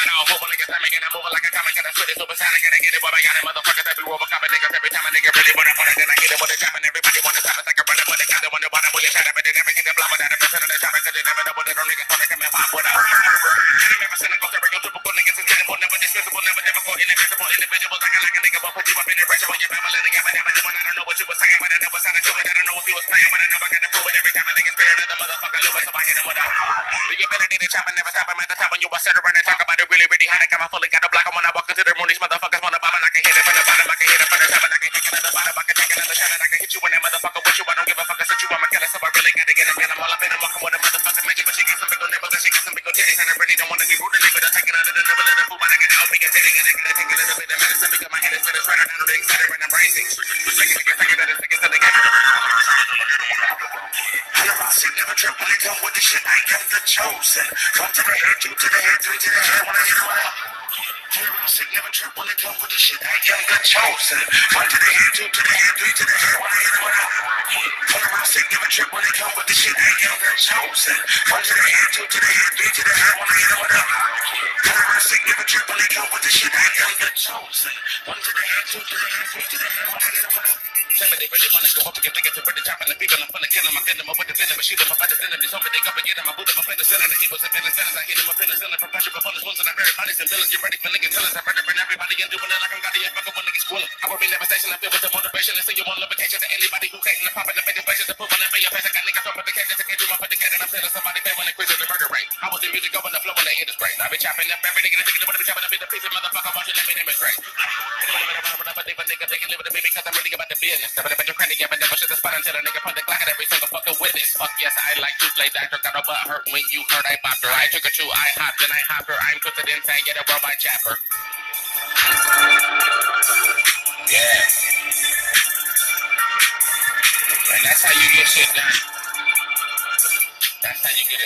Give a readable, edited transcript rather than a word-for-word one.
it all. Moving like a stomach and I'm moving like a comic. And I spit it super sonic and I get it. Boy, I got it, motherfuckers every robot copy niggas every time a nigga really wanna put it. Then I hit it with a trap and everybody wanna stop it like a brother. But they got it when they wanna bully shot up. But they never get the blow without a person on the top. Cause they never know what they don't niggas wanna come and pop with us. I never seen a go through your typical niggas is typical, never dismissible, never difficult, indivisible, individuals. I can like a nigga, but put you up in the pressure when you're family. I don't know what you was saying, but I know what sounded to it. I don't know if you was playing, but I know I got to prove it every time a nigga spit another motherfucker Lewis. So I hit him with a. Do you better need a chop and never stop him at the top when you was set around and talk about it really, really hot. I got my fully got a block. And when I walk into the room, these motherfuckers wanna bomb and I can hit it from the bottom, I can hit it from the top, and I can kick another bottom, I can take another shot, and I can hit you when that motherfucker with you. I don't give a fuck, I set you on my killer, so I really gotta get him. I'm all up in him, walking with a motherfucker major, but she got some big old nipples and she got some big old titties, and I really don't wanna be rude to me, but I'm taking out of the nibble of the food, but I get out, we get titty, and I gotta take a little bit of medicine because my head is finished right now, I'm excited and I'm racing. Never trip when they come with the shit. I am the chosen. Come to the head, two to the head, three to the head. When I hit them up. Never trip when they come with the shit. I am the chosen. Come to the head, two to the head, three to the head. When I hit them up. Never trip when they come with the shit. I am the chosen. Come to the head, two to the head, three to the head. When I hit them up. Never trip when they come with the shit. I am the chosen. Come to the head, two to the head, three to the head. When I hit them up. Somebody really wanna go up and get to the top and the people I'm gonna kill him. I fill him up with the venom, but shoot him up at the venom. They told me they go and get him. I boot him up in the center. The evils and villains. I hit him up in the center. From pressure upon his wounds and I bury bodies and villains. Get ready for niggas. Tell us I'm murdering everybody and doing it like I'm got the fucking when niggas cool. I will be devastation. I feel with the motivation. And see you on limitation to anybody who hating the pop and the fake places to prove on your face. I got niggas from the cages. I can't do my for the cat and I'm telling somebody pay when they quiz the murder rate. I want the music going the flow when they hit is great. I be chopping up every nigga. Thinking about the chopping up in the piece of motherfucker. Watch it, let me name is great. Because I'm really about the business. Never the better cranny, but never should the spot until a nigga put the clock at every single fucking witness. Fuck yes, I like to play doctor. Got a butt hurt when you heard I popped her. I took her to I hopped and I hopped her. I'm twisted insane, get a worldwide chapper. Yeah. And that's how you get shit done. That's how you get it.